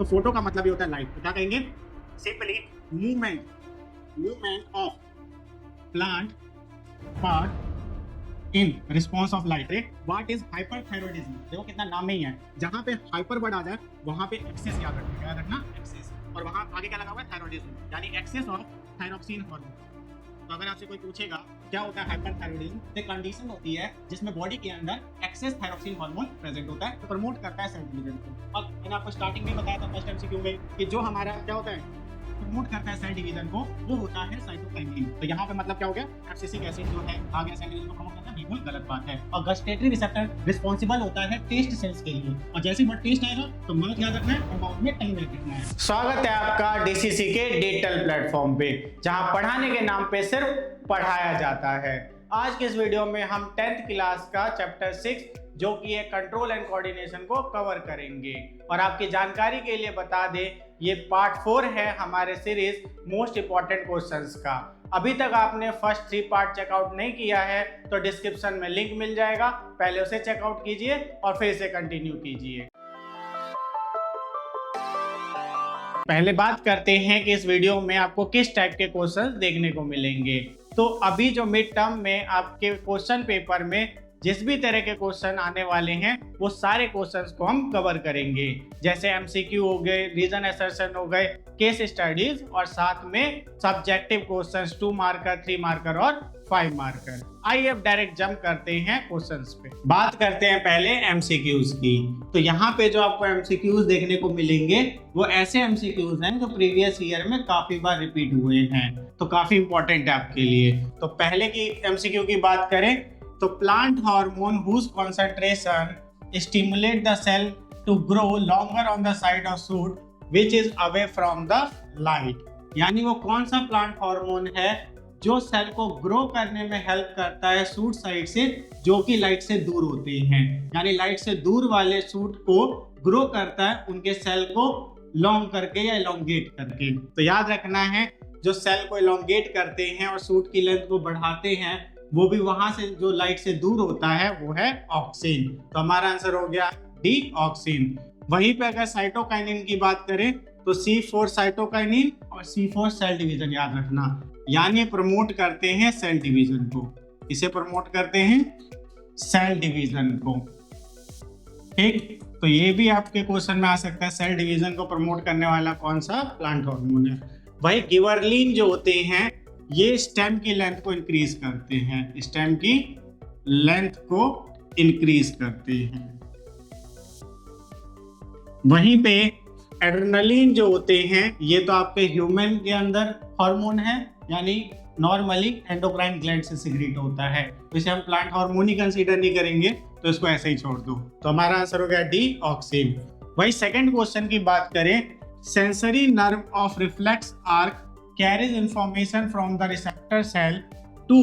तो फोटो का मतलब ये होता है लाइट। तो क्या कहेंगे? Simply movement of plant part in response of light रे। What is hyperthyroidism? देखो कितना नाम में ही है, जहां पे हाइपर वर्ड आ जाए वहां पे एक्सेस याद रखना, याद रखना एक्सेस, और वहां आगे क्या लगा हुआ है? थायरॉयडिज्म, यानी एक्सेस ऑफ थायरोक्सिन हार्मोन। तो अगर आपसे कोई पूछेगा क्या होता है हाइपरथायरॉयडिज्म, तो कंडीशन होती है जिसमें बॉडी के अंदर एक्सेस थायरोक्सिन हार्मोन प्रेजेंट होता है, तो प्रमोट करता है सेल डिवीजन को। और मैंने आपको स्टार्टिंग में बताया था फर्स्ट एमसीक्यू में कि जो हमारा क्या होता है प्रमोट करता है सेल डिवीजन को, वो होता है साइटोकाइनिन। तो यहाँ पे मतलब क्या हो गया? एब्सिसिक एसिड जो है आगे सेल डिवीजन को प्रमोट करता है, बिल्कुल गलत बात है। और गस्टेटरी रिसेप्टर रिस्पॉन्सिबल होता है टेस्ट सेल्स के लिए, और जैसे ही टेस्ट आएगा तो माउथ याद रखना है और माउथ में टंग रखना है। स्वागत है आपका डीसीसी के डिजिटल प्लेटफॉर्म पे, जहां पढ़ाने के नाम पे सिर्फ पढ़ाया जाता है। आज के इस वीडियो में हम 10th क्लास का चैप्टर 6 जो कि है कंट्रोल एंड कोऑर्डिनेशन को कवर करेंगे। और आपकी जानकारी के लिए बता दें, ये पार्ट 4 है हमारे सीरीज मोस्ट इंपॉर्टेंट क्वेश्चंस का। अभी तक आपने फर्स्ट 3 पार्ट चेकआउट नहीं किया है तो डिस्क्रिप्शन में लिंक मिल जाएगा, पहले उसे चेकआउट कीजिए और फिर इसे कंटिन्यू कीजिए। पहले बात करते हैं कि इस वीडियो में आपको किस टाइप के क्वेश्चंस देखने को मिलेंगे। तो अभी जो मिड टर्म में आपके क्वेश्चन पेपर में जिस भी तरह के क्वेश्चन आने वाले हैं वो सारे क्वेश्चंस को हम कवर करेंगे, जैसे एमसीक्यू हो गए, रीजन असर्शन हो गए, केस स्टडीज, और साथ में सब्जेक्टिव क्वेश्चंस 2 मार्कर, 3 मार्कर और 5 मार्कर। आइए अब डायरेक्ट जंप करते हैं क्वेश्चंस पे। बात करते हैं पहले एमसीक्यूज की। तो यहाँ पे जो आपको एमसीक्यूज देखने को मिलेंगे वो ऐसे एमसीक्यूज हैं जो प्रीवियस ईयर में काफी बार रिपीट हुए हैं, तो काफी इंपॉर्टेंट है आपके लिए। तो पहले की एमसीक्यू की बात करें तो plant hormone whose concentration stimulate the cell to grow longer on the side of shoot which is away from the light. यानी वो कौन सा प्लांट हार्मोन है जो सेल को ग्रो करने में हेल्प करता है शूट साइड से, जो कि लाइट से दूर होते हैं। यानी लाइट से दूर वाले शूट को ग्रो करता है उनके सेल को लॉन्ग करके या एलोंगेट करके। तो याद रखना है, जो सेल को एलोंगेट करते हैं और शूट की लेंथ को बढ़ाते हैं वो भी वहां से जो लाइट से दूर होता है वो है ऑक्सिन। तो हमारा आंसर हो गया डी, ऑक्सिन। वहीं पे अगर साइटोकाइनिन की बात करें तो C4 साइटोकाइनिन और C4 सेल डिवीजन याद रखना, यानी प्रमोट करते हैं सेल डिवीजन को। इसे प्रमोट करते हैं सेल डिवीजन को, ठीक। तो ये भी आपके क्वेश्चन में आ सकता है, सेल डिवीजन को प्रमोट करने वाला कौन सा प्लांट हार्मोन है। वही गिबरेलिन जो होते हैं ये स्टेम की लेंथ को इंक्रीज करते हैं, स्टेम की लेंथ को इंक्रीज करते हैं। वहीं पे एड्रेनलिन जो होते हैं ये तो आपके ह्यूमन के अंदर हार्मोन है, यानी नॉर्मली एंडोक्राइन ग्लैंड से सिक्रीट होता है, तो इसे हम प्लांट हार्मोन ही कंसीडर नहीं करेंगे, तो इसको ऐसे ही छोड़ दो। तो हमारा आंसर हो गया डी, ऑक्सिन। वही सेकंड क्वेश्चन की बात करें, sensory nerve of reflex arc carries information from the receptor cell to,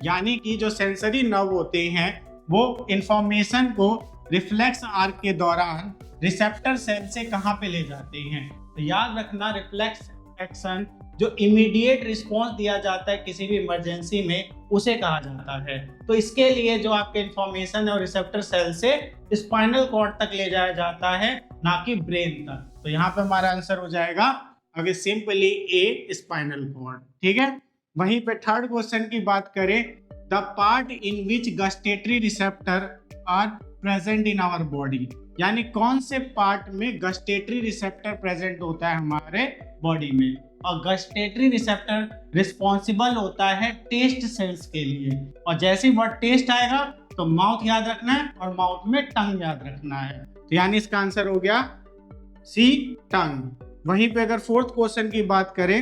यानी कि जो सेंसरी नर्व होते हैं वो इंफॉर्मेशन को रिफ्लेक्स आर्क के दौरान रिसेप्टर सेल से कहां पे ले जाते हैं। तो याद रखना, रिफ्लेक्स एक्शन जो इमीडिएट रिस्पॉन्स दिया जाता है किसी भी इमरजेंसी में उसे कहा जाता है। तो इसके लिए जो आपके इंफॉर्मेशन है और रिसेप्टर सेल से स्पाइनल कॉर्ड तक ले जाया जाता है, ना कि ब्रेन तक। तो यहाँ पे हमारा आंसर हो जाएगा अगर सिंपली ए, स्पाइनल कॉर्ड, ठीक है। वहीं पे थर्ड क्वेश्चन की बात करें, the part in which gustatory receptor are present in our body, यानी कौन से पार्ट में गस्टेटरी रिसेप्टर प्रेजेंट होता है हमारे बॉडी में। और गस्टेटरी रिसेप्टर रिस्पॉन्सिबल होता है टेस्ट सेल्स के लिए, और जैसे ही वर्ड टेस्ट आएगा तो माउथ याद रखना है और माउथ में टंग याद रखना है। तो यानी इसका आंसर हो गया सी, टंग। वहीं पे अगर फोर्थ क्वेश्चन की बात करें,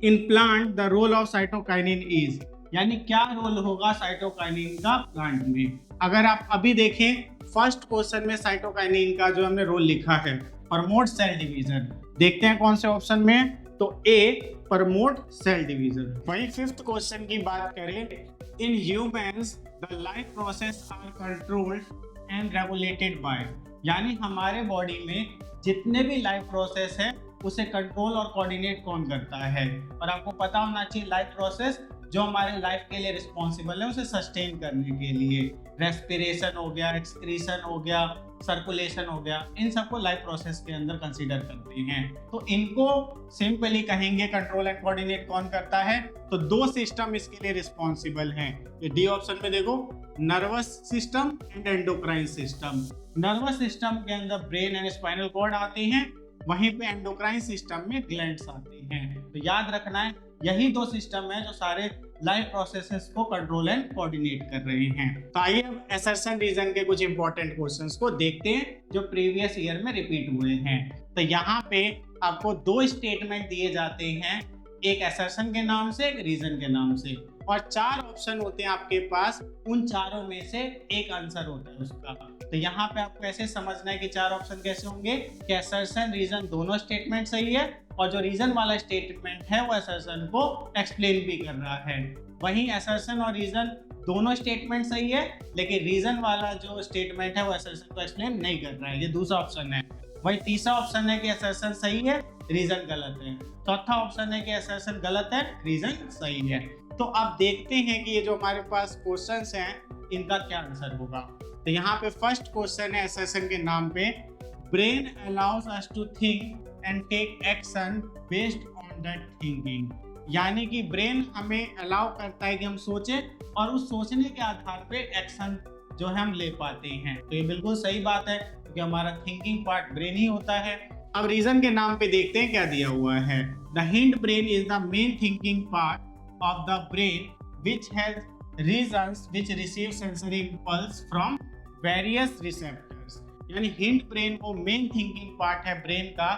in plant the role of cytokinin is, यानी क्या रोल होगा साइटोकाइनिन का प्लांट में। अगर आप अभी देखें फर्स्ट क्वेश्चन में साइटोकाइनिन का जो हमने रोल लिखा है प्रमोट सेल डिवीजन, देखते हैं कौन से ऑप्शन में, तो ए, प्रमोट सेल डिवीजन। वहीं फिफ्थ क्वेश्चन की बात करें, in humans the life process are controlled and regulated by, यानी हमारे बॉडी में जितने भी लाइफ प्रोसेस है उसे कंट्रोल और कोऑर्डिनेट कौन करता है। और आपको पता होना चाहिए लाइफ प्रोसेस जो हमारे लाइफ के लिए रिस्पॉन्सिबल है उसे सस्टेन करने के लिए। रेस्पिरेशन हो गया, एक्सक्रीशन हो गया, सर्कुलेशन हो गया, इन सबको लाइफ प्रोसेस के अंदर कंसीडर करते हैं। तो इनको सिंपली कहेंगे कंट्रोल एंड कोऑर्डिनेट कौन करता है, तो दो सिस्टम इसके लिए रिस्पॉन्सिबल हैं। ये डी ऑप्शन में देखो, nervous system and endocrine system. Nervous system के अंदर ब्रेन एंड स्पाइनल कॉर्ड आते हैं, वहीं पे एंडोक्राइन सिस्टम में ग्लैंड्स आते हैं। तो याद रखना है यही दो सिस्टम है जो सारे लाइफ प्रोसेसेस को कंट्रोल एंड कोऑर्डिनेट कर रहे हैं। तो आइए अब असर्शन रीजन के कुछ इंपॉर्टेंट क्वेश्चंस को देखते हैं जो प्रीवियस ईयर में रिपीट हुए हैं। तो यहाँ पे आपको दो स्टेटमेंट दिए जाते हैं, एक असर्शन के नाम से, एक रीजन के नाम से, और चार ऑप्शन होते हैं आपके पास। उन चारों में से एक आंसर होता है उसका। तो यहाँ पे आपको ऐसे समझना है कि चार ऑप्शन कैसे होंगे कि असर्शन रीजन दोनों स्टेटमेंट सही है, और जो रीजन वाला स्टेटमेंट है वो असर्शन को एक्सप्लेन भी कर रहा है। वहीं असर्शन और रीजन दोनों स्टेटमेंट सही है, लेकिन रीजन वाला जो स्टेटमेंट है वो असर्शन को एक्सप्लेन नहीं कर रहा है। ये दूसरा ऑप्शन है। वही तीसरा ऑप्शन है कि असर्शन सही है, रीजन गलत है। चौथा ऑप्शन है कि असर्शन गलत है, रीजन सही है। तो अब देखते हैं कि ये जो हमारे पास क्वेश्चंस हैं इनका क्या आंसर होगा। तो यहाँ पे फर्स्ट क्वेश्चन है असर्शन के नाम पे, brain allows us to think and take action based on that thinking. यानी कि ब्रेन हमें अलाउ करता है कि हम सोचें और उस सोचने के आधार पे एक्शन जो है हम ले पाते हैं। तो ये बिल्कुल सही बात है क्योंकि हमारा थिंकिंग पार्ट ब्रेन ही होता है। अब रीजन के नाम पे देखते हैं क्या दिया हुआ है। The hind brain is the main thinking part of the brain which has regions which receive sensory impulse from various receptors। यानी हिंड ब्रेन वो मेन थिंकिंग पार्ट है ब्रेन का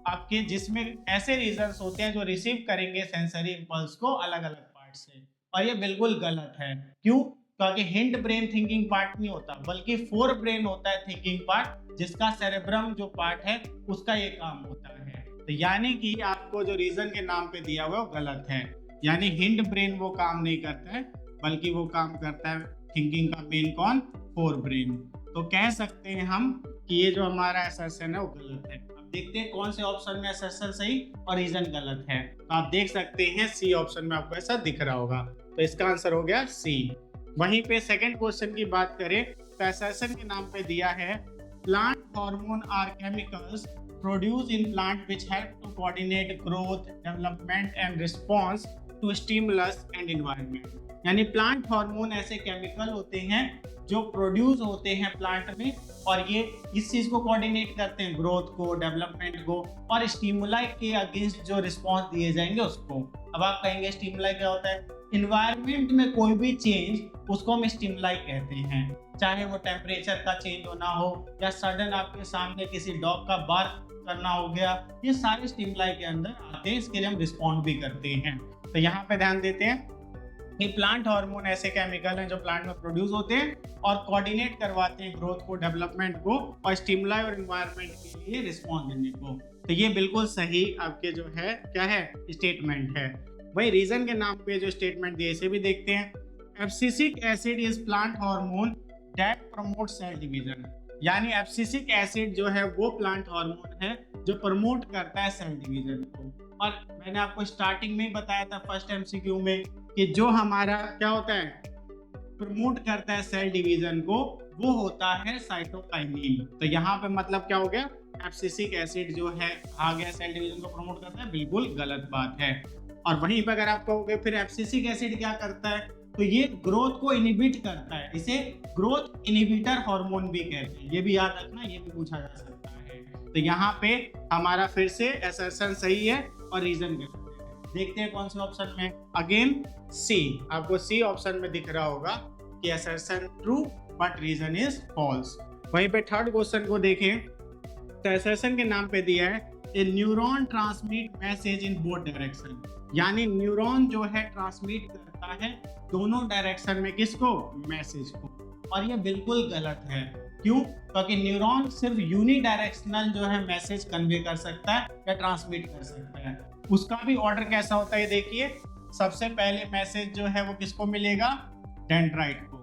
आपके, जिसमें ऐसे रीजन्स होते हैं जो रिसीव करेंगे सेंसरी इंपल्स को अलग अलग पार्ट से। और ये बिल्कुल गलत है। क्यों? क्योंकि हिंड ब्रेन थिंकिंग पार्ट नहीं होता, बल्कि फोर ब्रेन होता है थिंकिंग पार्ट, जिसका सेरेब्रम जो पार्ट है उसका ये काम होता है। तो यानी कि आपको जो रीजन के नाम पे दिया हुआ है वो गलत है। यानी हिंड ब्रेन वो काम नहीं करता है, बल्कि वो काम करता है थिंकिंग का मेन कौन, फोर ब्रेन। तो कह सकते हैं हम कि ये जो हमारा असर्शन है वो गलत है। अब देखते हैं कौन से ऑप्शन में असर्शन सही और रीजन गलत है। तो आप देख सकते हैं सी ऑप्शन में आपको ऐसा दिख रहा होगा, तो इसका आंसर हो गया सी। वहीं पे सेकंड क्वेश्चन की बात करें तो असर्शन के नाम पे दिया है, plant hormone are chemicals produce in plant which help to coordinate growth, development and response to stimulus and environment. यानी प्लांट हार्मोन ऐसे केमिकल होते हैं जो प्रोड्यूस होते हैं प्लांट में, और ये इस चीज को कोऑर्डिनेट करते हैं, ग्रोथ को, डेवलपमेंट को, और स्टिमुलाई के अगेंस्ट जो रिस्पॉन्स दिए जाएंगे उसको। अब आप कहेंगे स्टिमुलाई क्या होता है? इन्वायरमेंट में कोई भी चेंज उसको हम स्टिमुलाई कहते हैं, चाहे वो टेम्परेचर का चेंज होना हो या सडन आपके सामने किसी डॉग का बार्क करना हो गया, ये सारे स्टिमुलाई के अंदर आते हैं, इसके लिए हम रिस्पॉन्ड भी करते हैं। तो यहाँ पे ध्यान देते हैं कि प्लांट हार्मोन ऐसे केमिकल हैं जो प्लांट में प्रोड्यूस होते हैं और कोऑर्डिनेट करवाते हैं ग्रोथ को, डेवलपमेंट को, और स्टिमुलाई और एनवायरनमेंट के लिए रिस्पॉन्स देने को। तो ये बिल्कुल सही आपके जो है क्या है स्टेटमेंट है। वही रीजन के नाम पे जो स्टेटमेंट दिए इसे भी देखते हैं। Abscisic acid is plant hormone that promote cell division. यानी एब्सिसिक एसिड जो है वो प्लांट हार्मोन है जो प्रमोट करता है सेल डिवीजन को। और मैंने आपको स्टार्टिंग में ही बताया था फर्स्ट एमसीक्यू में कि जो हमारा क्या होता है प्रमोट करता है सेल डिवीजन को, वो होता है साइटोकाइनिन। तो यहाँ पे मतलब क्या हो गया, एब्सिसिक एसिड जो है आ गया सेल डिवीजन को प्रमोट करता है, बिल्कुल गलत बात है। और वहीं पर अगर आप कहोगे फिर एब्सिसिक एसिड क्या करता है, तो ये ग्रोथ को इनहिबिट करता है, इसे ग्रोथ इनहिबिटर हार्मोन भी कहते हैं। ये भी याद रखना, ये भी पूछा जा सकता है। तो यहाँ पे हमारा फिर से असर्शन सही है और रीजन गलत है। देखते हैं कौन से ऑप्शन में, अगेन सी। आपको सी ऑप्शन में दिख रहा होगा कि assertion true but reason is false. वहीं पे थर्ड क्वेश्चन को देखें तो असर्शन के नाम पे दिया है, a neuron transmit message in both direction. यानी न्यूरॉन जो है ट्रांसमिट करता है दोनों डायरेक्शन में, किसको, मैसेज को। और ये बिल्कुल गलत है। क्यों? क्योंकि न्यूरॉन सिर्फ यूनिडायरेक्शनल जो है मैसेज कन्वे कर सकता है या ट्रांसमिट कर सकता है। उसका भी ऑर्डर कैसा होता है देखिए, सबसे पहले मैसेज जो है वो किसको मिलेगा, डेंड्राइट को,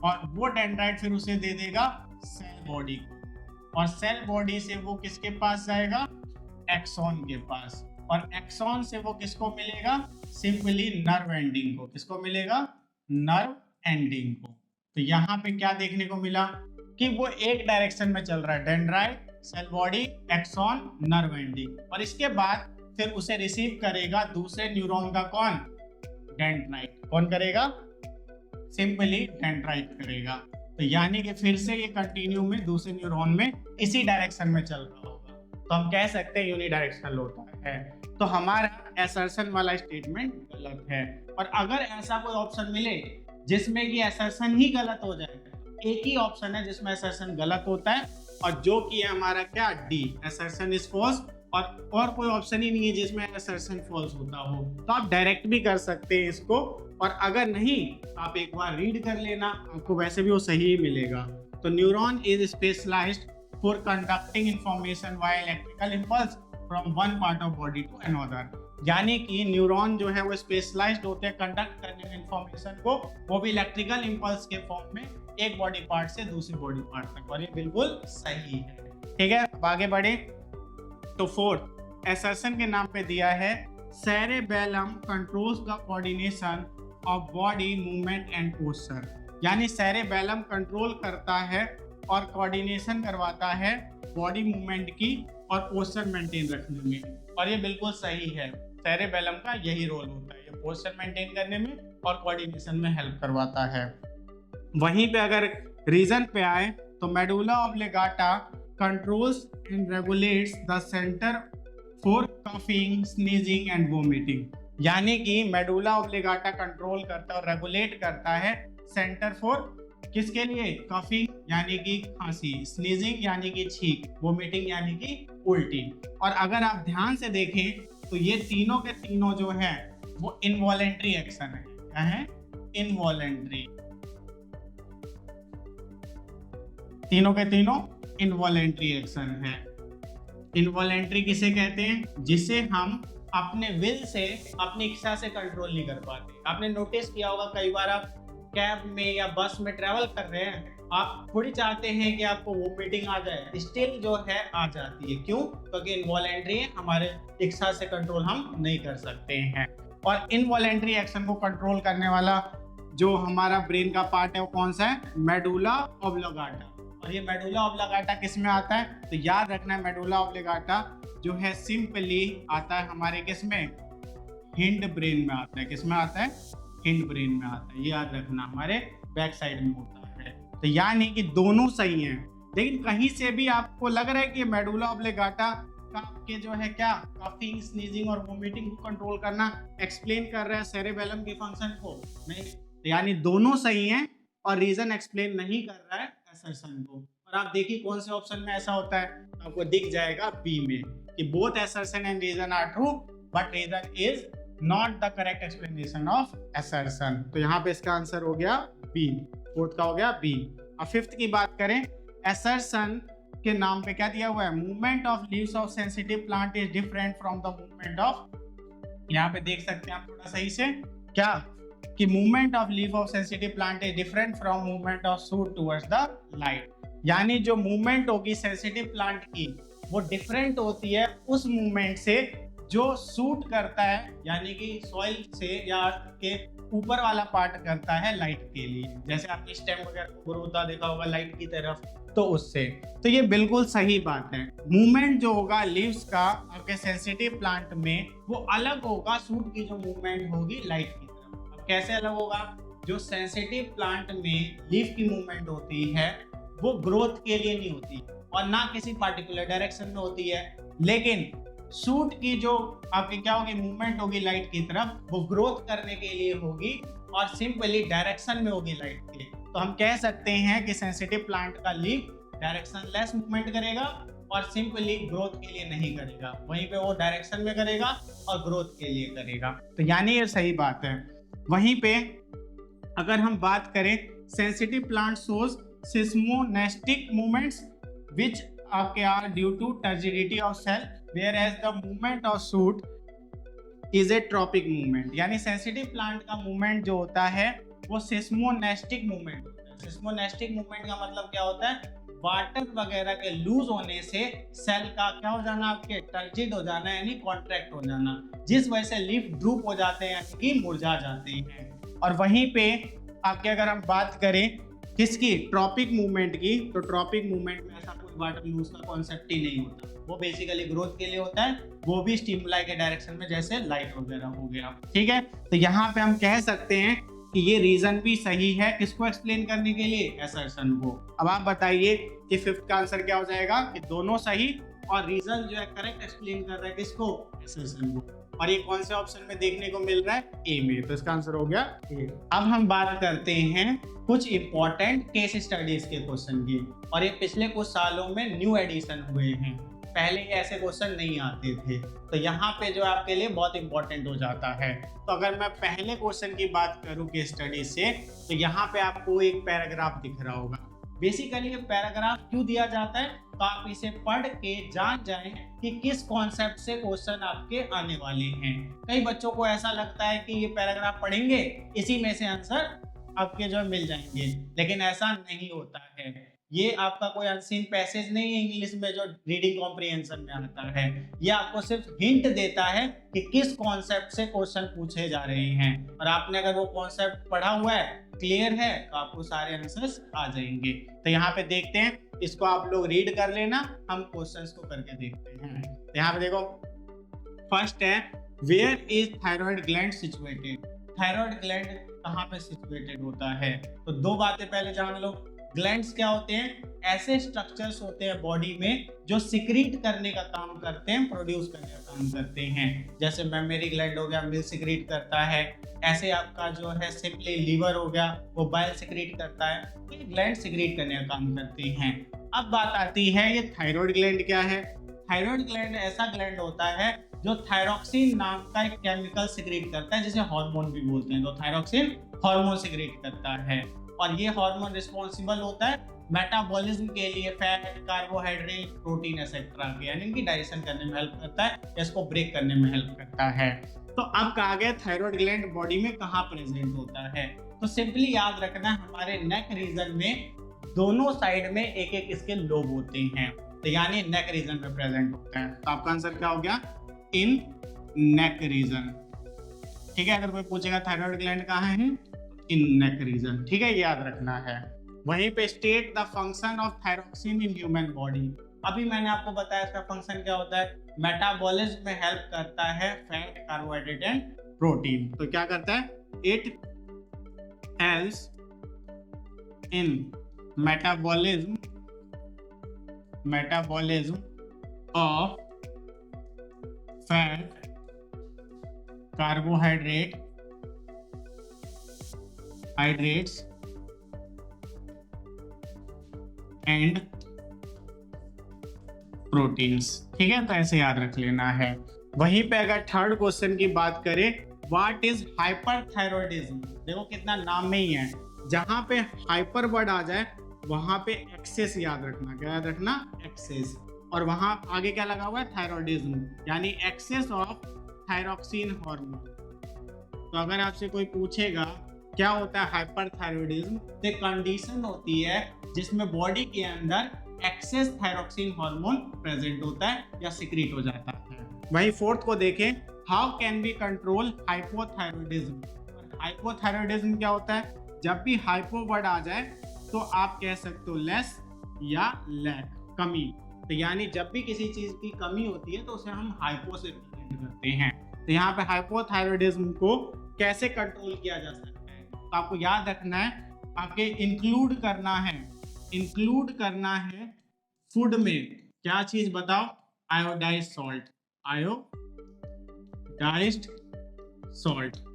और वो डेंड्राइट फिर उसे दे देगा सेल बॉडी को, और सेल बॉडी से वो किसके पास जाएगा, एक्सॉन के पास, और एक्सॉन से वो किसको मिलेगा, सिंपली नर्व एंडिंग को। किसको मिलेगा, नर्व एंडिंग को। तो यहाँ पे क्या देखने को मिला कि वो एक डायरेक्शन में चल रहा है, dendrite, cell body, axon, nerve ending, और इसके बाद फिर उसे रिसीव करेगा दूसरे न्यूरॉन का कौन, डेंड्राइट। कौन करेगा, सिंपली डेंड्राइट करेगा। तो यानी कि फिर से ये कंटिन्यू में दूसरे न्यूरॉन में इसी डायरेक्शन में चल रहा होगा, तो हम कह सकते हैं यूनिडायरेक्शनल होता है। तो हमारा असर्शन वाला स्टेटमेंट गलत है। और अगर ऐसा कोई ऑप्शन मिले जिसमें कि असर्शन ही गलत हो जाए, एक ही ऑप्शन है जिसमें असर्शन गलत होता है, और जो कि है हमारा क्या, डी, असर्शन इज फॉल्स, और कोई ऑप्शन ही नहीं है जिसमें असर्शन फॉल्स होता हो, तो आप डायरेक्ट भी कर सकते हैं इसको। और अगर नहीं, आप एक बार रीड कर लेना, आपको वैसे भी वो सही ही मिलेगा। तो neuron is specialised for conducting information via electrical impulse from one part of body to another. यानी कि न्यूरॉन जो है वो स्पेशलाइज्ड होते हैं कंडक्ट करने में इंफॉर्मेशन को, वो भी इलेक्ट्रिकल इंपल्स के फॉर्म में, एक बॉडी पार्ट से दूसरी बॉडी पार्ट तक। और ये बिल्कुल सही है। ठीक है, अब आगे बढ़े। तो फोर्थ असर्शन के नाम पे दिया है cerebellum controls the coordination of body movement and posture. यानी सेरेबेलम कंट्रोल करता है और कोऑर्डिनेशन करवाता है बॉडी मूवमेंट की और पोस्चर मेंटेन रखने में। और ये बिल्कुल सही है, सेरेबेलम का यही रोल होता है, ये पोस्चर मेंटेन करने में और कोऑर्डिनेशन में हेल्प करवाता है। वहीं पे अगर रीजन पे आए तो medulla oblongata controls and regulates the center for coughing, sneezing and vomiting. यानी कि मेडुला ऑब्लिगाटा कंट्रोल करता है और रेगुलेट करता है सेंटर फॉर, किसके लिए, कफिंग यानी कि खांसी, स्नीजिंग यानी कि छींक, वोमिटिंग यानी कि उल्टी। और अगर आप ध्यान से देखें तो ये तीनों के तीनों जो है वो इनवॉलेंट्री एक्शन है। क्या है, इनवॉलेंट्री, तीनों के तीनों इनवॉलेंट्री एक्शन है। इनवॉलेंट्री किसे कहते हैं, जिसे हम अपने विल से, अपनी इच्छा से कंट्रोल नहीं कर पाते। आपने नोटिस किया होगा कई बार आप कैब में या बस में ट्रैवल कर रहे हैं, आप थोड़ी चाहते हैं कि आपको वोमिटिंग आ जाए, स्टिल जो है आ जाती है। क्यों, क्योंकि इनवॉलेंट्री है, हमारे इच्छा से कंट्रोल हम नहीं कर सकते हैं। और इनवॉलेंट्री एक्शन को कंट्रोल करने वाला जो हमारा ब्रेन का पार्ट है वो कौन सा है, मेडुला ऑब्लिगाटा। और ये मेडुला ऑब्लिगाटा किस में आता है, तो याद रखना मेडुला ऑब्लिगाटा जो है सिंपली आता है हमारे किस में, हिंड ब्रेन में आता है। किस में आता है, हिंड ब्रेन में आता है, ये याद रखना, हमारे बैक साइड में होता है। तो यानी कि दोनों सही हैं, लेकिन कहीं से भी आपको लग रहा है कि मेडुला ऑब्लिगाटा का आपके जो है क्या, कफिंग, स्नीजिंग और वोमिटिंग को कंट्रोल करना एक्सप्लेन कर रहा है सेरेबेलम के फंक्शन को, नहीं। यानी दोनों सही हैं और रीजन एक्सप्लेन नहीं कर रहा है असर्शन को। और आप देखिए कौन से ऑप्शन में ऐसा होता है, आपको दिख जाएगा बी में कि both assertion and reason are true but reason is not the correct explanation of assertion. तो यहाँ पे इसका आंसर हो गया बी, फोर्थ का हो गया बी। अब फिफ्थ की बात करें, असर्शन के नाम पे क्या दिया हुआ है, movement of leaves of sensitive plant is different from the movement of, यहाँ पे देख सकते हैं आप थोड़ा सही से, क्या कि movement of leaf of sensitive plant is different from movement of shoot towards the light. यानी जो मूवमेंट होगी सेंसिटिव प्लांट की वो डिफरेंट होती है उस मूवमेंट से जो सूट करता है, यानी कि सॉइल से या के ऊपर वाला पार्ट करता है लाइट के लिए। जैसे आपने स्टेम वगैरह को ग्रो होता देखा होगा लाइट की तरफ, तो उससे, तो ये बिल्कुल सही बात है। मूवमेंट जो होगा लीव्स का आपके सेंसिटिव प्लांट में वो अलग होगा सूट की जो मूवमेंट होगी लाइट की तरफ। अब कैसे अलग होगा, जो सेंसिटिव प्लांट में लीफ की मूवमेंट होती है वो ग्रोथ के लिए नहीं होती और ना किसी पार्टिकुलर डायरेक्शन में होती है, लेकिन सूट की जो आपकी क्या होगी मूवमेंट होगी लाइट की तरफ, वो ग्रोथ करने के लिए होगी और सिंपली डायरेक्शन में होगी लाइट के। तो हम कह सकते हैं कि सेंसिटिव प्लांट का लीफ डायरेक्शन लेस मूवमेंट करेगा और सिंपली ग्रोथ के लिए नहीं करेगा, वहीं पे वो डायरेक्शन में करेगा और ग्रोथ के लिए करेगा। तो यानी ये सही बात है। वहीं पे अगर हम बात करें, sensitive plant shows seismonastic movements which are due to turgidity of cell, whereas the movement of shoot is a tropic movement। यानी सेंसिटिव प्लांट का मूवमेंट जो होता है वो सिस्मोनेस्टिक मूवमेंट होता है। सिस्मोनेस्टिक मूवमेंट का मतलब क्या होता है, वाटर वगैरह के लूज होने से सेल का क्या हो जाना, आपके टर्जिड हो जाना यानी कॉन्ट्रैक्ट हो जाना, जिस वजह से लीफ ड्रूप हो जाते हैं यानी कि मुरझा जाते हैं। और वहीं पे आपके अगर हम बात करें किसकी, ट्रॉपिक मूवमेंट की, तो ट्रॉपिक मूवमेंट में ऐसा कोई वाटर लूज का कॉन्सेप्ट ही नहीं होता, वो बेसिकली ग्रोथ के लिए होता है, वो भी स्टिमुलाई के डायरेक्शन में, जैसे लाइट वगैरह हो गया। ठीक है, तो यहाँ पे हम कह सकते हैं कि ये रीजन भी सही है किसको एक्सप्लेन करने के लिए, असर्शन को। अब आप बताइए कि फिफ्थ का आंसर क्या हो जाएगा, कि दोनों सही और रीजन जो है करेक्ट एक्सप्लेन कर रहा है किसको, असर्शन को। और ये कौन से ऑप्शन में देखने को मिल रहा है, ए में, तो इसका आंसर हो गया ए। अब हम बात करते हैं कुछ इंपॉर्टेंट केस स्टडीज के क्वेश्चन की, और ये पिछले कुछ सालों में न्यू एडिशन हुए हैं, पहले ये ऐसे क्वेश्चन नहीं आते थे, तो यहाँ पे जो आपके लिए बहुत इंपॉर्टेंट हो जाता है। तो अगर मैं पहले क्वेश्चन की बात करूँ केस स्टडी से, तो यहाँ पे आपको एक पैराग्राफ दिख रहा होगा। बेसिकली ये पैराग्राफ क्यों दिया जाता है, तो आप इसे पढ़ के जान जाएं कि किस कॉन्सेप्ट से क्वेश्चन आपके आने वाले हैं। कई बच्चों को ऐसा लगता है कि ये पैराग्राफ पढ़ेंगे इसी में से आंसर आपके जो मिल जाएंगे, लेकिन ऐसा नहीं होता है। ये आपका कोई अनसीन पैसेज नहीं है इंग्लिश में जो रीडिंग कॉम्प्रिहेंशन में आता है, ये आपको सिर्फ हिंट देता है कि किस कॉन्सेप्ट से क्वेश्चन पूछे जा रहे हैं, और आपने अगर वो कॉन्सेप्ट पढ़ा हुआ है, क्लियर है, तो आपको सारे आंसर्स आ जाएंगे। तो यहाँ पे देखते हैं, इसको आप लोग रीड कर लेना, हम क्वेश्चंस को करके देखते हैं। तो यहाँ पे देखो, फर्स्ट है where is thyroid gland situated, thyroid gland कहाँ पे सिचुएटेड होता है। तो दो बातें पहले जान लो, ग्लैंड्स क्या होते हैं, ऐसे स्ट्रक्चर्स होते हैं बॉडी में जो सिक्रीट करने का काम करते हैं, प्रोड्यूस करने का काम करते हैं, जैसे मेमरी ग्लैंड हो गया, मिल्क सिक्रीट करता है, ऐसे आपका जो है सिंपली लीवर हो गया, वो बाइल सिक्रीट करता है, तो ये ग्लैंड सिक्रीट करने का काम करते हैं। अब बात आती है ये थायराइड ग्लैंड क्या है। थायराइड ग्लैंड ऐसा ग्लैंड होता है जो थायरॉक्सिन नाम का एक केमिकल सिक्रीट करता है, जिसे हार्मोन भी बोलते हैं, तो थायरॉक्सिन हार्मोन सिक्रीट करता है, और ये हार्मोन रिस्पॉन्सिबल होता है मेटाबॉलिज्म के लिए, फैट, कार्बोहाइड्रेट, प्रोटीन एक्सेट्रा के, यानी इनकी डाइजेशन करने में हेल्प करता है, इसको ब्रेक करने में हेल्प करता है। तो अब कहा गया थायराइड ग्लैंड बॉडी में कहाँ प्रेजेंट होता है, तो सिंपली याद रखना, हमारे नेक रीजन में दोनों साइड में एक एक इसके लोब होते हैं, तो यानी नेक रीजन में प्रेजेंट होता है। तो आपका आंसर क्या हो गया, इन नेक रीजन। ठीक है, अगर कोई पूछेगा थायराइड ग्लैंड कहाँ है, इन नेक रीजन, ठीक है, याद रखना है। वहीं पे state the function of thyroxine in human body, अभी मैंने आपको बताया इसका फंक्शन क्या होता है, मेटाबॉलिज्म में हेल्प करता है, फैट, कार्बोहाइड्रेट एंड प्रोटीन। तो क्या करता है, it helps in metabolism of fat, carbohydrates and proteins. ठीक है, तो ऐसे याद रख लेना है। वहीं पे अगर थर्ड क्वेश्चन की बात करें, व्हाट इज हाइपरथायरॉयडिज्म, देखो कितना नाम में ही है, जहां पे हाइपर वर्ड आ जाए वहां पे एक्सेस याद रखना, क्या याद रखना, एक्सेस, और वहां आगे क्या लगा हुआ है, थायरॉयडिज्म, यानी एक्सेस ऑफ थायरॉक्सिन हार्मोन। तो अगर आपसे कोई पूछेगा क्या होता है हाइपरथायरॉयडिज्म, तो कंडीशन होती है जिसमें बॉडी के अंदर एक्सेस थायरॉक्सिन हार्मोन प्रेजेंट होता है या सिक्रीट हो जाता है। वही फोर्थ को देखें, how can be control hypothyroidism. Hypothyroidism क्या होता है, जब भी हाइपो वर्ड आ जाए तो आप कह सकते हो लेस या लैक, कमी, तो यानी जब भी किसी चीज की कमी होती है तो उसे हम हाइपो से रिप्रेजेंट करते हैं। तो यहाँ पे हाइपोथायरॉयडिज्म को कैसे कंट्रोल किया जा सकता है, तो आपको याद रखना है, आपके इंक्लूड करना है फूड में, क्या चीज बताओ, आयोडाइज्ड सॉल्ट।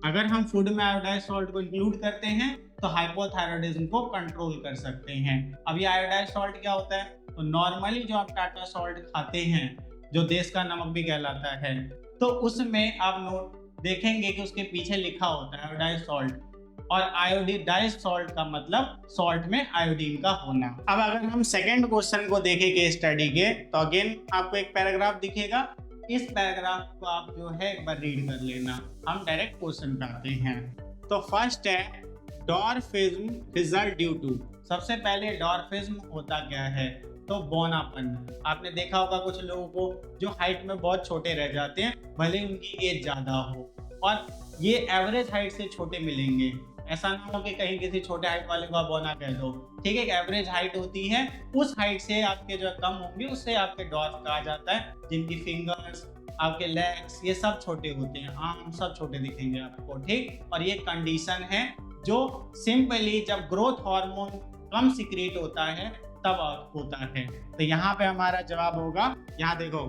अगर हम फूड में आयोडाइज्ड सॉल्ट को इंक्लूड करते हैं तो हाइपोथायरॉयडिज्म को कंट्रोल कर सकते हैं। अब ये आयोडाइज्ड सॉल्ट क्या होता है, तो नॉर्मली जो आप टाटा सॉल्ट खाते हैं, जो देश का नमक भी कहलाता है, तो उसमें आप नोट देखेंगे कि उसके पीछे लिखा होता है आयोडाइज्ड सॉल्ट, और आयोडाइज्ड सॉल्ट का मतलब सॉल्ट में आयोडीन का होना। अब अगर हम सेकंड क्वेश्चन को देखें केस स्टडी के, तो अगेन आपको एक पैराग्राफ दिखेगा, इस पैराग्राफ को आप जो है एक बार रीड कर लेना, हम डायरेक्ट क्वेश्चन पे आते हैं। तो फर्स्ट है डॉर्फिज्म रिजल्ट ड्यू टू। सबसे पहले डॉर्फिज्म होता क्या है, तो बौनापन। आपने देखा होगा कुछ लोगों को जो हाइट में बहुत छोटे रह जाते हैं भले ही उनकी एज ज्यादा हो, और ये एवरेज हाइट से छोटे मिलेंगे। ऐसा ना हो कि कहीं किसी छोटे हाइट वाले को आप बौना कह दो। ठीक है, एक एवरेज हाइट होती है, उस हाइट से आपके जो कम होंगे उससे आपके डॉर्फ कहा जाता है, जिनकी फिंगर्स, आपके लेग्स, ये सब छोटे होते हैं, आर्म सब छोटे दिखेंगे आपको। ठीक, और ये कंडीशन है जो सिंपली जब ग्रोथ हार्मोन कम सिक्रीट होता है तब होता है। तो यहाँ पे हमारा जवाब होगा, यहाँ देखो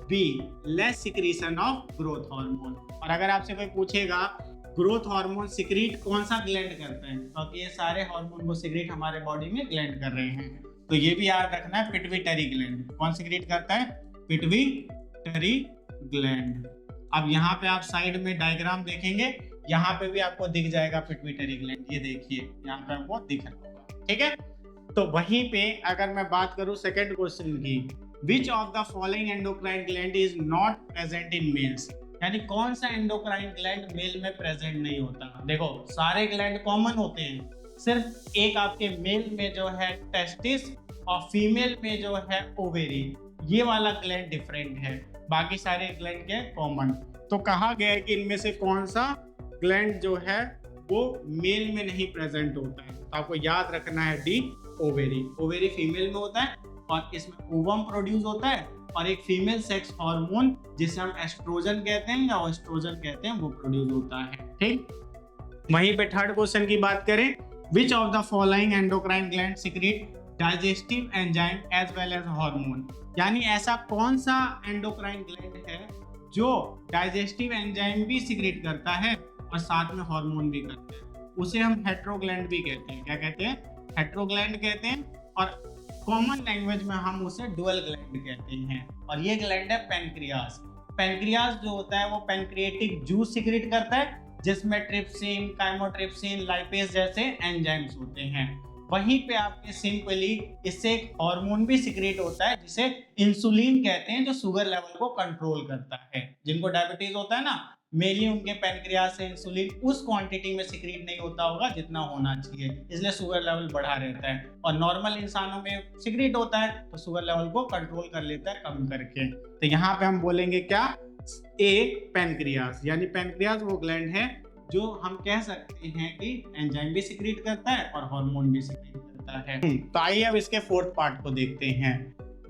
B, less secretion of growth hormone. और अगर आपसे कोई पूछेगा ग्रोथ हार्मोन सिक्रीट कौन सा ग्लैंड करता है, तो ये सारे हार्मोन को सिक्रीट हमारे बॉडी में ग्लैंड कर रहे हैं। तो ये भी याद रखना है, पिट्यूटरी ग्लैंड कौन सिक्रीट करता है, पिट्यूटरी ग्लैंड। अब यहाँ पे आप साइड में डायग्राम देखेंगे, यहाँ पे भी आपको दिख जाएगा पिट्यूटरी ग्लैंड, ये देखिए यहाँ पे आपको दिख रहा होगा। ठीक है, तो वहीं पे अगर मैं बात करूं सेकंड क्वेश्चन की, विच of the following endocrine gland is not present in males, यानी कौन सा एंडोक्राइन ग्लैंड मेल में प्रेजेंट नहीं होता। देखो सारे ग्लैंड कॉमन होते हैं, सिर्फ एक आपके मेल में जो है टेस्टिस और फीमेल में जो है ओवेरी, ये वाला ग्लैंड डिफरेंट है, बाकी सारे ग्लैंड के कॉमन। तो कहा गया है कि इनमें से कौन सा ग्लैंड जो है वो मेल में नहीं प्रेजेंट होता है। तो आपको याद रखना है डी, ओवेरी। ओवेरी फीमेल में होता है और इसमें ओवम प्रोड्यूस होता है, और एक फीमेल सेक्स हार्मोन जिसे हम एस्ट्रोजन कहते हैं या एस्ट्रोजन कहते हैं वो प्रोड्यूस होता है। ठीक, वहीं पे थर्ड क्वेश्चन की बात करें, which of the following endocrine gland secrete digestive enzyme as well as hormone, यानी ऐसा कौन सा एंडोक्राइन ग्लैंड है जो डाइजेस्टिव एंजाइम भी सिक्रीट करता है और साथ में हार्मोन भी करता है, उसे हम हेट्रोग्लैंड भी कहते हैं। क्या कहते हैं, हेट्रोग्लैंड कहते हैं, और कॉमन लैंग्वेज में हम उसे डुअल ग्लैंड कहते हैं। और ये ग्लैंड है पैनक्रियास। पैनक्रियास जो होता है वो पैनक्रिएटिक जूस सिक्रीट करता है, जिसमें ट्रिप्सिन, काइमोट्रिप्सिन, लाइपेज जैसे एंजाइम्स होते हैं। वहीं पे आपके सिंपली इससे एक हार्मोन भी सिक्रीट होता है जिसे इंसुलिन कहते हैं, जो शुगर लेवल को कंट्रोल करता है। जिनको डायबिटीज होता है ना, मेनली उनके पैनक्रियास से इंसुलिन उस क्वांटिटी में सिक्रीट नहीं होता होगा जितना होना चाहिए, इसलिए शुगर लेवल बढ़ा रहता है। और नॉर्मल इंसानों में सिक्रीट होता है तो शुगर लेवल को कंट्रोल कर लेता है कम करके। तो यहाँ पे हम बोलेंगे क्या, ए, पैनक्रियास। यानी पैनक्रियास वो ग्लैंड है जो हम कह सकते हैं कि एंजाइम भी सिक्रीट करता है और हार्मोन भी सिक्रीट करता है। तो आइए अब इसके फोर्थ पार्ट को देखते हैं।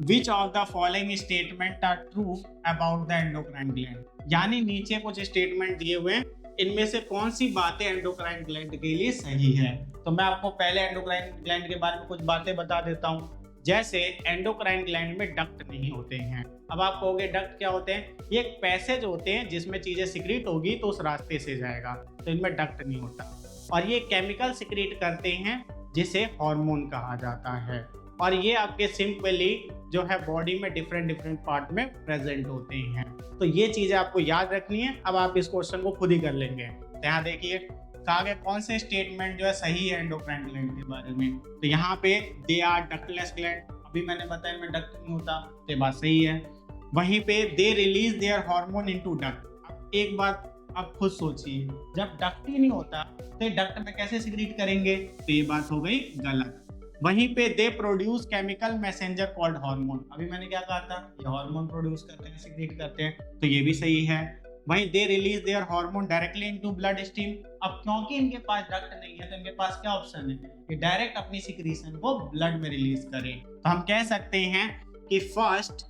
Which of the following statement are true about the endocrine gland? यानी नीचे कुछ स्टेटमेंट दिए हुए हैं, इनमें से कौन सी बातें एंडोक्राइन ग्लैंड के लिए सही है। तो मैं आपको पहले एंडोक्राइन ग्लैंड के बारे में कुछ बातें बता देता हूँ। जैसे एंडोक्राइन ग्लैंड में डक्ट नहीं होते हैं। अब आप कहोगे डक्ट क्या होते हैं, ये एक पैसेज होते हैं जिसमें चीजें सिक्रीट होगी तो उस रास्ते से जाएगा, तो इनमें डक्ट नहीं होता। और ये केमिकल सिक्रीट करते हैं जिसे हार्मोन कहा जाता है, और ये आपके सिंपली जो है बॉडी में डिफरेंट पार्ट में प्रेजेंट होते हैं। तो ये चीजें आपको याद रखनी है। अब आप इस क्वेश्चन को खुद ही कर लेंगे। तो यहाँ देखिए कहा गया कौन से स्टेटमेंट जो है सही है एंडोक्राइन ग्लैंड के बारे में। तो यहाँ पे दे आर डक्टलेस ग्लैंड, अभी मैंने बताया इनमें डक्ट नहीं होता, तो बात सही है। वहीं पे they release there hormone into duct. अब एक बात आप खुद सोचिए, जब डक्ट ही नहीं होता तो डक्ट में कैसे सिक्रीट करेंगे, तो ये बात हो गई गलत। वहीं पे they produce chemical messenger called hormone, अभी मैंने क्या कहा था, ये हार्मोन प्रोड्यूस करते हैं, सिक्रीट करते हैं, तो ये भी सही है। वहीं they release there hormone directly into blood stream. अब क्योंकि इनके पास डक्ट नहीं है तो इनके पास क्या ऑप्शन है कि डायरेक्ट अपनी सिक्रीशन को ब्लड में रिलीज करें। तो हम कह सकते हैं कि फर्स्ट,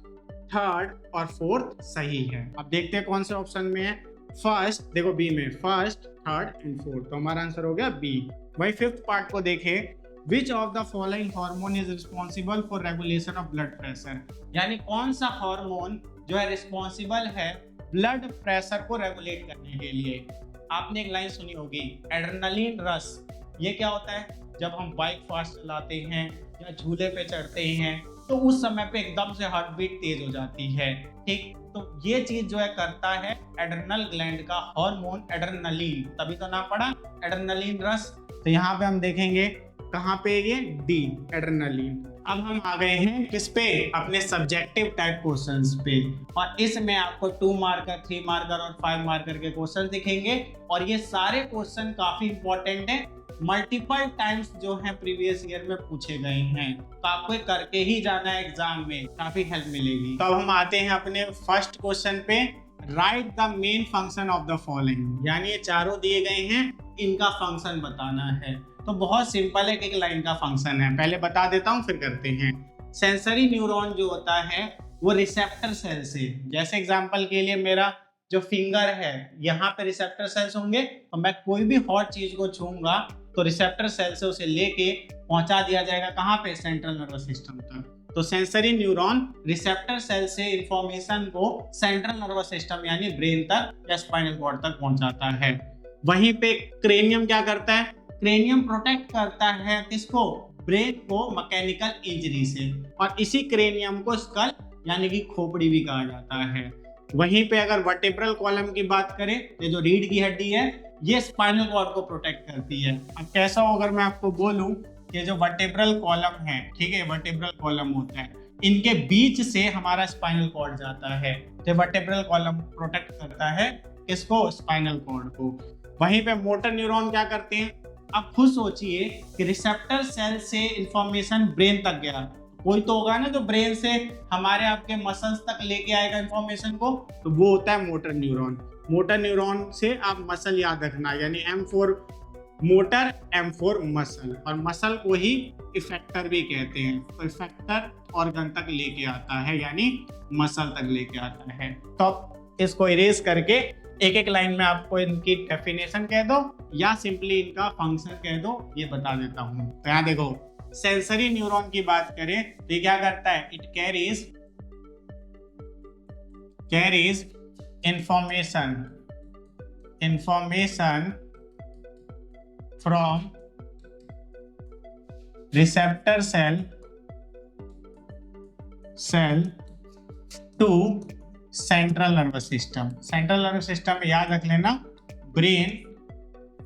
थर्ड और फोर्थ सही है। अब देखते हैं कौन से ऑप्शन में है। फर्स्ट देखो बी में, फर्स्ट, थर्ड एंड फोर्थ, तो हमारा आंसर हो गया बी। वही फिफ्थ पार्ट को देखें, Which of the following hormone is responsible for regulation of blood pressure? यानी कौन सा हार्मोन जो है रिस्पॉन्सिबल है ब्लड प्रेशर को रेगुलेट करने के लिए। आपने एक लाइन सुनी होगी, एड्रेनलिन रश। ये क्या होता है, जब हम बाइक फास्ट चलाते हैं या झूले पे चढ़ते हैं तो उस समय पे एकदम से हार्ट बीट तेज हो जाती है। ठीक, तो ये चीज जो है करता है एड्रेनल ग्लैंड का हार्मोन एड्रेनलिन, तभी तो ना पड़ा एड्रेनलिन रश। तो यहाँ पे हम देखेंगे कहाँ पे, ये डी, एड्रेनलिन। अब हम आ गए हैं किस पे, अपने सब्जेक्टिव टाइप क्वेश्चंस पे, और इसमें आपको 2 मार्कर, 3 मार्कर और 5 मार्कर के क्वेश्चन दिखेंगे। और ये सारे क्वेश्चन काफी इंपॉर्टेंट है, मल्टीपल टाइम्स जो है प्रीवियस ईयर में पूछे गए हैं, तो आपको करके ही जाना है एग्जाम में, काफी हेल्प मिलेगी। तो अब हम आते हैं अपने फर्स्ट क्वेश्चन पे। Right the main function of the following, यानी ये चारों दिए गए हैं, इनका फंक्शन बताना है। तो बहुत सिंपल है, एक लाइन का फंक्शन है, पहले बता देता हूँ फिर करते हैं। सेंसरी न्यूरॉन जो होता है वो रिसेप्टर सेल से, जैसे एग्जांपल के लिए मेरा जो फिंगर है यहाँ पे रिसेप्टर सेल्स होंगे, और मैं कोई भी हॉट चीज को छूंगा तो रिसेप्टर सेल से उसे लेके पहुंचा दिया जाएगा कहाँ पे, सेंट्रल नर्वस सिस्टम तक। तो सेंसरी न्यूरॉन रिसेप्टर सेल से इंफॉर्मेशन को सेंट्रल नर्वस सिस्टम यानी ब्रेन तक या स्पाइनल कॉर्ड तक पहुंचाता है। वहीं पे क्रेनियम क्या करता है, क्रेनियम प्रोटेक्ट करता है किसको, ब्रेन को मैकेनिकल इंजरी से, और इसी क्रेनियम को स्कल यानी कि खोपड़ी भी कहा जाता है। वहीं पे अगर वर्टेब्रल कॉलम की बात करें, ये जो रीढ़ की हड्डी है ये स्पाइनल कॉर्ड को प्रोटेक्ट करती है। अब कैसा हो अगर मैं आपको बोलूं कि जो वर्टेब्रल कॉलम है, ठीक है, वर्टेब्रल कॉलम होता है, इनके बीच से हमारा स्पाइनल कॉर्ड जाता है, तो वर्टेब्रल कॉलम प्रोटेक्ट करता है किसको, स्पाइनल कॉर्ड को। वहीं पे मोटर न्यूरॉन क्या करते हैं, अब खुद सोचिए कि रिसेप्टर सेल से इंफॉर्मेशन ब्रेन तक गया, कोई तो होगा ना जो ब्रेन से हमारे आपके मसल्स तक लेके आएगा इंफॉर्मेशन को, तो वो होता है मोटर न्यूरॉन। मोटर न्यूरॉन से आप मसल याद रखना, यानी M for motor, M for muscle, और मसल को ही इफेक्टर भी कहते हैं। तो इफेक्टर ऑर्गन तक लेके आता है, यानी मसल तक लेके आता है। तो इसको इरेज करके एक एक लाइन में आपको इनकी डेफिनेशन कह दो या सिंपली इनका फंक्शन कह दो, ये बता देता हूँ। तो यहाँ देखो, सेंसरी न्यूरॉन की बात करें तो ये क्या करता है, it carries information from receptor cell to central nervous system. Central nervous system में याद रख लेना ब्रेन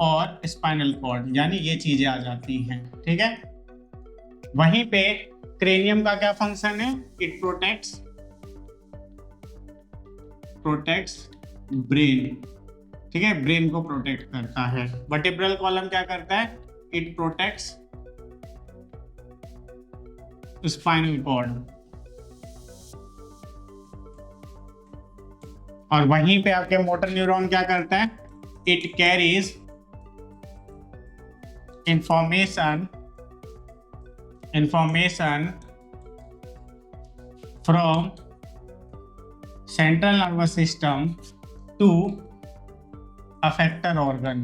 और स्पाइनल कॉर्ड, यानी ये चीजें आ जाती हैं, ठीक है। वहीं पे क्रेनियम का क्या फंक्शन है, इट प्रोटेक्ट्स ब्रेन, ठीक है, ब्रेन को प्रोटेक्ट करता है। वर्टेब्रल कॉलम क्या करता है, इट प्रोटेक्ट्स स्पाइनल कॉर्ड, और वहीं पे आपके मोटर न्यूरॉन क्या करता है, it carries information from central nervous system to effector organ.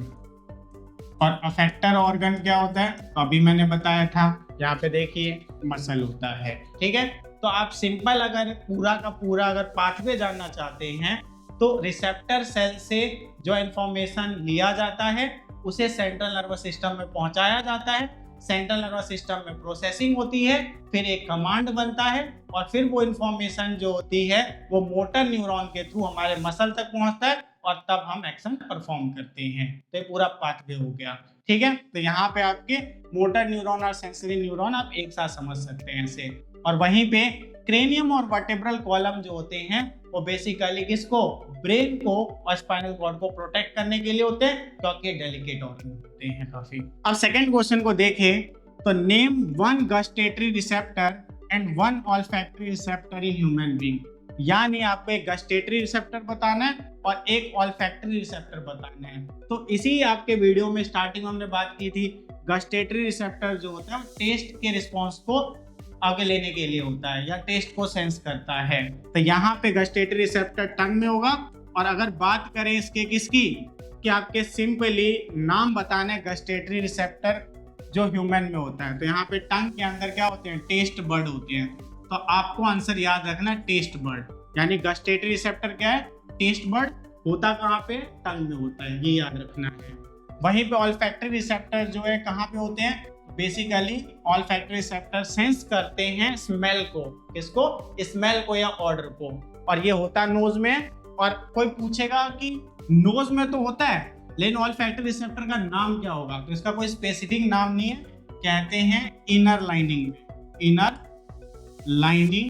और अफेक्टर ऑर्गन क्या होता है, तो अभी मैंने बताया था, यहाँ पे देखिए मसल होता है, ठीक है। तो आप सिंपल अगर पूरा का पूरा अगर पाथवे जानना चाहते हैं तो रिसेप्टर सेल से जो इंफॉर्मेशन लिया जाता है उसे सेंट्रल नर्वस सिस्टम में पहुंचाया जाता है, सेंट्रल नर्वस सिस्टम में प्रोसेसिंग होती है, फिर एक कमांड बनता है, और फिर वो इंफॉर्मेशन जो होती है वो मोटर न्यूरॉन के थ्रू हमारे मसल तक पहुंचता है, और तब हम एक्शन परफॉर्म करते हैं। तो ये पूरा पाथवे हो गया, ठीक है। तो यहाँ पे आपके मोटर न्यूरॉन और सेंसरी न्यूरॉन आप एक साथ समझ सकते हैं ऐसे। और वहीं पे क्रेनियम और वर्टेब्रल कॉलम जो होते हैं वो बेसिकली किसको, ब्रेन को और स्पाइनल कॉर्ड को प्रोटेक्ट करने के लिए होते हैं, क्योंकि डेलिकेट ऑर्गन होते हैं काफी। अब सेकंड क्वेश्चन को देखें तो name one gustatory receptor and one olfactory receptor in human being, यानी आपको एक गस्टेटरी रिसेप्टर बताना है और एक ऑल्फैक्टरी रिसेप्टर बताना है। तो इसी आपके वीडियो में स्टार्टिंग में हमने बात की थी, गस्टेटरी रिसेप्टर जो होता है टेस्ट के रिस्पॉन्स को आगे लेने के लिए होता है या टेस्ट को सेंस करता है। तो यहाँ पे गस्टेटरी रिसेप्टर टंग में होगा। और अगर बात करें इसके किसकी, कि आपके सिंपली नाम बताने गस्टेटरी रिसेप्टर जो ह्यूमन में होता है, तो यहाँ पे टंग के अंदर क्या होते हैं, टेस्ट बर्ड होते हैं। तो आपको आंसर याद रखना टेस्ट बर्ड, यानी गस्टेटरी रिसेप्टर क्या है, टेस्ट बर्ड, होता कहाँ पे, टंग में होता है, ये याद रखना है। वहीं पे ऑल्फैक्टरी रिसेप्टर जो है कहाँ पे होते हैं, बेसिकली ऑल्फैक्टरी रिसेप्टर सेंस करते हैं स्मेल को, किसको, स्मेल को या ऑर्डर को, और ये होता है नोज में। और कोई पूछेगा कि नोज में तो होता है लेकिन ऑल्फैक्टरी रिसेप्टर का नाम क्या होगा, तो इसका कोई स्पेसिफिक नाम नहीं है, कहते हैं inner lining, inner lining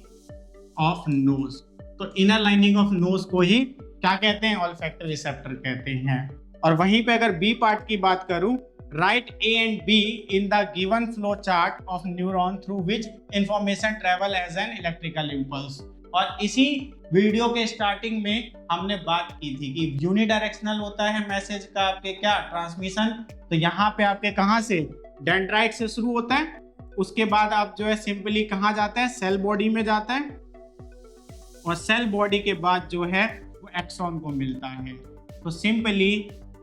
of nose. तो इनर लाइनिंग ऑफ नोज को ही क्या कहते हैं, ऑल्फैक्टरी रिसेप्टर कहते हैं। और वहीं पे अगर बी पार्ट की बात करूं Write A and B in the given flow chart of neuron through which information travel as an electrical impulse. और इसी वीडियो के स्टार्टिंग में हमने बात की थी कि यूनिडायरेक्शनल होता है मैसेज का आपके क्या ट्रांसमिशन। तो यहाँ पे आपके कहाँ से डेंड्राइट से शुरू होता है, उसके बाद आप जो है सिंपली कहाँ जाता है, सेल बॉडी में जाता है, और सेल बॉडी के बाद जो है वो एक्सॉन को मिलता है। तो सिंपली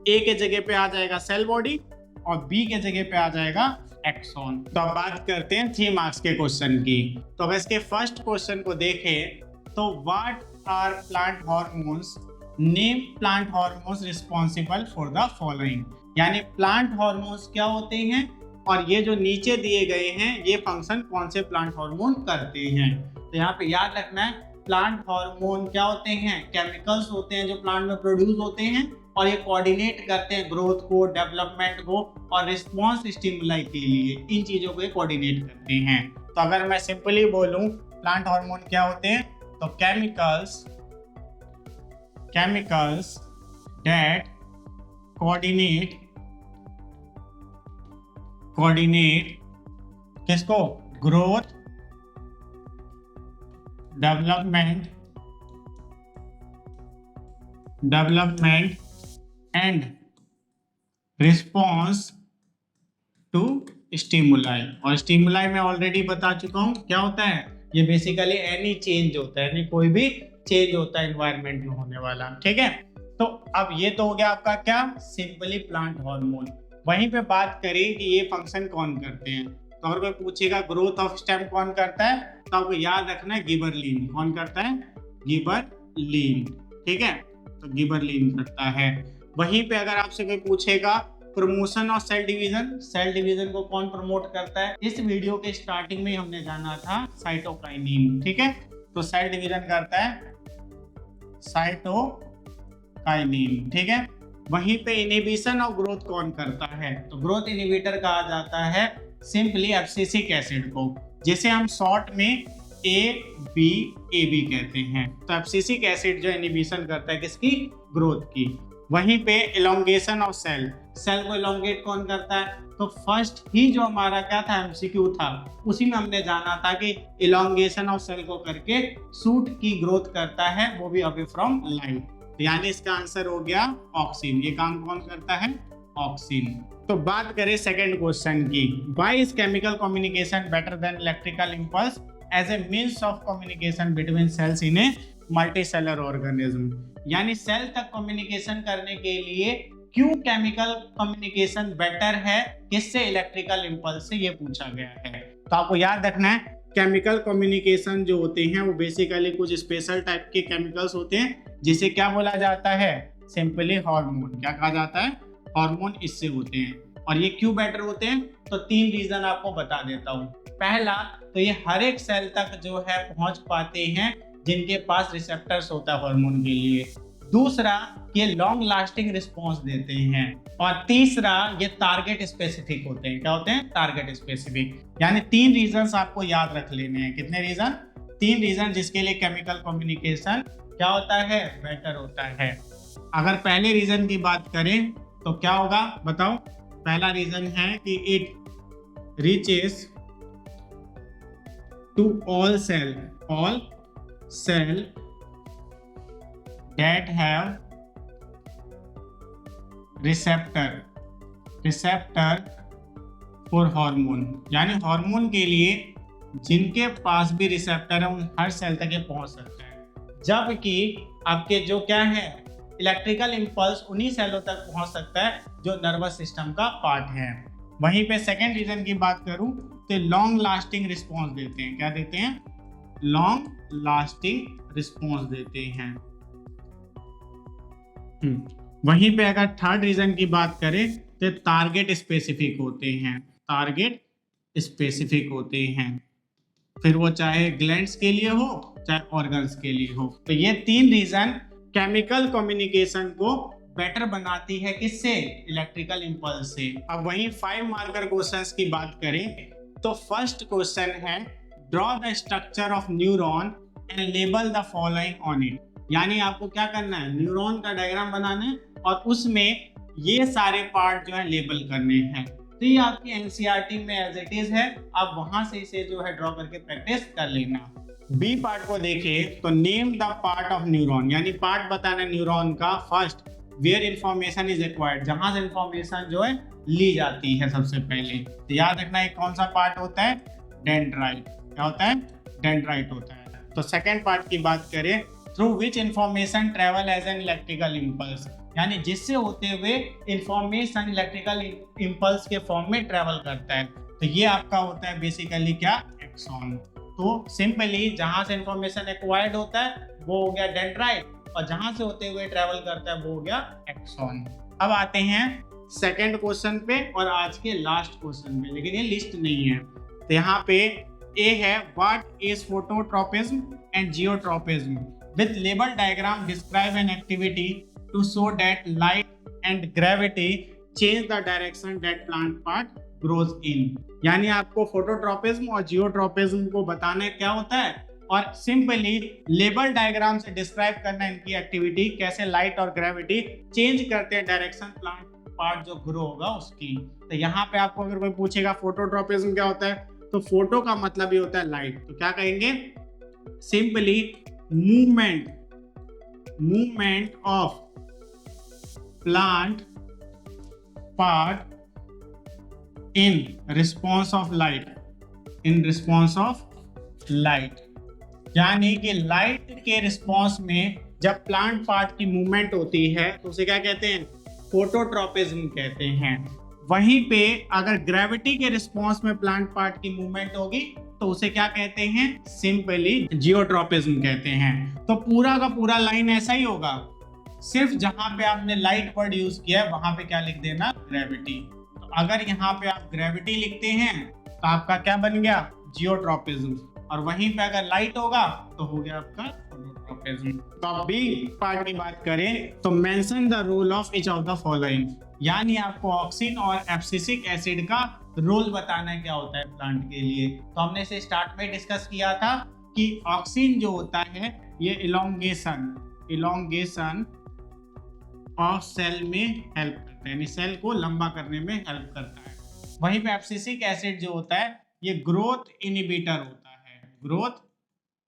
ए के जगह पे आ जाएगा सेल बॉडी और बी के जगह पे आ जाएगा एक्सॉन। तो अब बात करते हैं 3 मार्क्स के क्वेश्चन की। तो अगर इसके फर्स्ट क्वेश्चन को देखें तो what are plant hormones, name plant hormones responsible for the following. यानी प्लांट हार्मोन्स क्या होते हैं और ये जो नीचे दिए गए हैं ये फंक्शन कौन से प्लांट हार्मोन करते हैं। तो यहाँ पे याद रखना है प्लांट हार्मोन क्या होते हैं, केमिकल्स होते हैं जो प्लांट में प्रोड्यूस होते हैं और ये कोऑर्डिनेट करते हैं ग्रोथ को, डेवलपमेंट को और रिस्पॉन्स स्टिमुलाई के लिए, इन चीजों को कोऑर्डिनेट करते हैं। तो अगर मैं सिंपली बोलूं प्लांट हार्मोन क्या होते हैं तो केमिकल्स दैट कोऑर्डिनेट किसको, growth, development and response to stimuli. और स्टिमुलाई मैं ऑलरेडी बता चुका हूं क्या होता है, ये बेसिकली एनी चेंज होता है, यानी कोई भी चेंज होता है एनवायरनमेंट में होने वाला। ठीक है, तो अब ये तो हो गया आपका क्या, सिंपली प्लांट हार्मोन। वहीं पे बात करें कि ये फंक्शन कौन करते हैं। तो अगर कोई पूछेगा ग्रोथ ऑफ स्टेम कौन करता है तो आपको याद रखना है गिबरलिन। कौन करता है, गिबरलिन। ठीक है, तो गिबरलिन करता है। वहीं पे अगर आपसे कोई पूछेगा प्रमोशन ऑफ सेल डिवीजन को कौन प्रमोट करता है, इस वीडियो के स्टार्टिंग में हमने जाना था साइटोकाइनिन। ठीक है, तो सेल डिवीजन करता है साइटोकाइनिन। ठीक है, वहीं पे इनहिबिशन ऑफ ग्रोथ कौन करता है, तो ग्रोथ इनहिबिटर कहा जाता है सिंपली एब्सिसिक एसिड को, जिसे हम शॉर्ट में ABAB कहते हैं। तो एब्सिसिक एसिड जो इनहिबिशन करता है किसकी, ग्रोथ की। वहीं पे इलोंगेशन ऑफ सेल को इलोंगेट कौन करता है, तो फर्स्ट ही जो हमारा क्या था MCQ था उसी में हमने जाना था कि इलोंगेशन ऑफ सेल को करके सूट की ग्रोथ करता है, वो भी अवे फ्रॉम लाइट। यानी इसका आंसर हो गया ऑक्सिन। ये काम कौन करता है, ऑक्सिन। तो बात करें सेकंड क्वेश्चन की, why is chemical communication better than electrical impulse as a means of communication between cells in a multicellular organism. यानी सेल तक कम्युनिकेशन करने के लिए क्यों केमिकल कम्युनिकेशन बेटर है किससे, इलेक्ट्रिकल इंपल्स से, ये पूछा गया है। तो आपको याद रखना है केमिकल कम्युनिकेशन जो होते हैं वो बेसिकली कुछ स्पेशल टाइप के केमिकल्स होते हैं जिसे क्या बोला जाता है, सिंपली हार्मोन। क्या कहा जाता है, हार्मोन इससे होते हैं। और ये क्यों बेटर होते हैं, तो 3 रीजन आपको बता देता हूँ। पहला, तो ये हर एक सेल तक जो है पहुंच पाते हैं जिनके पास रिसेप्टर्स होता है हार्मोन के लिए। दूसरा, ये लॉन्ग लास्टिंग रिस्पॉन्स देते हैं। और तीसरा, ये टारगेट स्पेसिफिक होते हैं। क्या होते हैं, टारगेट स्पेसिफिक। यानी 3 रीजंस आपको याद रख लेने हैं। कितने रीजन, 3 रीजन जिसके लिए केमिकल कम्युनिकेशन क्या होता है, बेटर होता है। अगर पहले रीजन की बात करें तो क्या होगा बताओ। पहला रीजन है कि it reaches to all cell that have receptor for hormone। यानी हार्मोन के लिए जिनके पास भी रिसेप्टर है उन हर सेल तक ये पहुंच सकता है, जबकि आपके जो क्या है इलेक्ट्रिकल इंपल्स उन्हीं सेलों तक पहुंच सकता है जो नर्वस सिस्टम का पार्ट है। वहीं पे सेकेंड रीजन की बात करूं तो लॉन्ग लास्टिंग रिस्पॉन्स देते हैं। क्या देते हैं, लॉन्ग लास्टिंग रिस्पॉन्स देते हैं। वहीं पे अगर थर्ड रीजन की बात करें तो टारगेट स्पेसिफिक होते हैं, फिर वो चाहे ग्लैंड्स के लिए हो चाहे ऑर्गन्स के लिए हो। तो ये 3 रीजन केमिकल कम्युनिकेशन को बेटर बनाती है किससे, इलेक्ट्रिकल इंपल्स से। अब वहीं 5 मार्कर क्वेश्चंस की बात करें तो फर्स्ट क्वेश्चन है draw the structure of neuron and label the following on it. यानी आपको क्या करना है, न्यूरॉन का डायग्राम बनाना है और उसमें ये सारे पार्ट जो है लेबल करने हैं। तो ये आपकी एनसीईआरटी में एज इट इज है, आप वहां से इसे जो है ड्रॉ करके प्रैक्टिस कर लेना। बी पार्ट को देखें तो name the part of neuron, यानी पार्ट बताना न्यूरॉन का। First, where information is acquired, जहां से इंफॉर्मेशन जो है ली जाती है सबसे पहले। तो याद रखना एक कौन सा पार्ट होता है, डेंड्राइट। क्या होता है, डेंड्राइट होता है। तो सेकेंड पार्ट की बात करें, through which information travel as an electrical impulse, यानी जिससे होते हुए इंफॉर्मेशन इलेक्ट्रिकल इम्पल्स के फॉर्म में ट्रेवल करता है। तो ये आपका होता है बेसिकली क्या, एक्सॉन। तो सिंपली जहां से इंफॉर्मेशन एक्वायर्ड होता है वो हो गया डेंड्राइट, और जहां से होते हुए ट्रेवल करता है वो हो गया एक्सॉन। अब आते हैं सेकंड क्वेश्चन पे और आज के लास्ट क्वेश्चन पे, लेकिन ये लिस्ट नहीं है। तो यहाँ पे ए है, what is phototropism and geotropism, with label diagram describe an activity to show that light and gravity change the direction that plant part grows in। यानी आपको फोटोट्रोपिज्म और जियोट्रोपिज्म को बताना है क्या होता है, और सिंपली लेबल डायग्राम से डिस्क्राइब करना है इनकी एक्टिविटी, कैसे लाइट और ग्रेविटी चेंज करते हैं डायरेक्शन प्लांट पार्ट जो ग्रो होगा उसकी। तो यहाँ पे आपको अगर कोई पूछेगा फोटोट्रोपिज्म क्या होता है, तो फोटो का मतलब ही होता है लाइट। तो क्या कहेंगे, simply movement of plant part in response of light, यानी कि लाइट के रिस्पॉन्स में जब प्लांट पार्ट की मूवमेंट होती है तो उसे क्या कहते हैं, फोटोट्रोपिज्म कहते हैं। वहीं पे अगर ग्रेविटी के रिस्पॉन्स में प्लांट पार्ट की मूवमेंट होगी तो उसे क्या कहते हैं, सिंपली जियोट्रोपिज्म कहते हैं। तो पूरा का पूरा लाइन ऐसा ही होगा, सिर्फ जहां पे आपने लाइट वर्ड यूज किया है वहां पे क्या लिख देना, ग्रेविटी। तो अगर यहाँ पे आप ग्रेविटी लिखते हैं तो आपका क्या बन गया, जियोट्रोपिज्म, और वहीं पे अगर लाइट होगा तो हो गया आपका फोटोट्रोपिज्म। तो अब बी पार्ट की बात करें तो mention the role of each of the following, यानी आपको ऑक्सिन और एब्सिसिक एसिड का रोल बताना है क्या होता है प्लांट के लिए। तो हमने इसे स्टार्ट में डिस्कस किया था कि ऑक्सिन जो होता है ये इलोंगेशन ऑफ सेल में हेल्प करता है, यानी सेल को लंबा करने में हेल्प करता है। वहीं पे एब्सिसिक एसिड जो होता है ये ग्रोथ इनहिबिटर होता है, ग्रोथ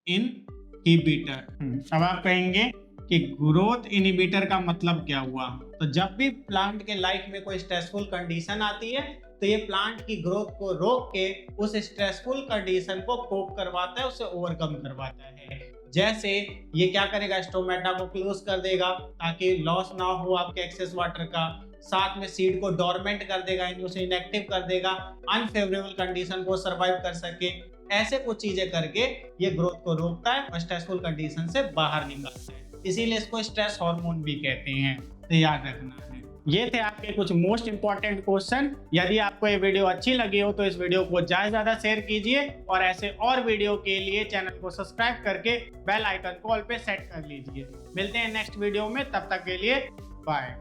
इनहिबिटर। अब आप कहेंगे कि ग्रोथ इनहिबिटर का मतलब क्या हुआ, तो जब भी प्लांट के लाइफ में कोई स्ट्रेसफुल कंडीशन आती है तो ये प्लांट की ग्रोथ को रोक के उस स्ट्रेसफुल कंडीशन को कोप करवाता है, उसे ओवरकम करवाता है। जैसे ये क्या करेगा, स्टोमेटा को क्लोज कर देगा ताकि लॉस ना हो आपके एक्सेस वाटर का, साथ में सीड को डोरमेंट कर देगा, उसे इनएक्टिव कर देगा, अनफेवरेबल कंडीशन को सरवाइव कर सके। ऐसे कुछ चीजें करके ये ग्रोथ को रोकता है और स्ट्रेसफुल कंडीशन से बाहर निकालता है, इसीलिए इसको स्ट्रेस हार्मोन भी कहते हैं। तो याद रखना है। ये थे आपके कुछ मोस्ट इंपॉर्टेंट क्वेश्चन। यदि आपको ये वीडियो अच्छी लगी हो तो इस वीडियो को ज्यादा से ज्यादा शेयर कीजिए, और ऐसे और वीडियो के लिए चैनल को सब्सक्राइब करके बेल आइकन को ऑल पे सेट कर लीजिए। मिलते हैं नेक्स्ट वीडियो में, तब तक के लिए बाय।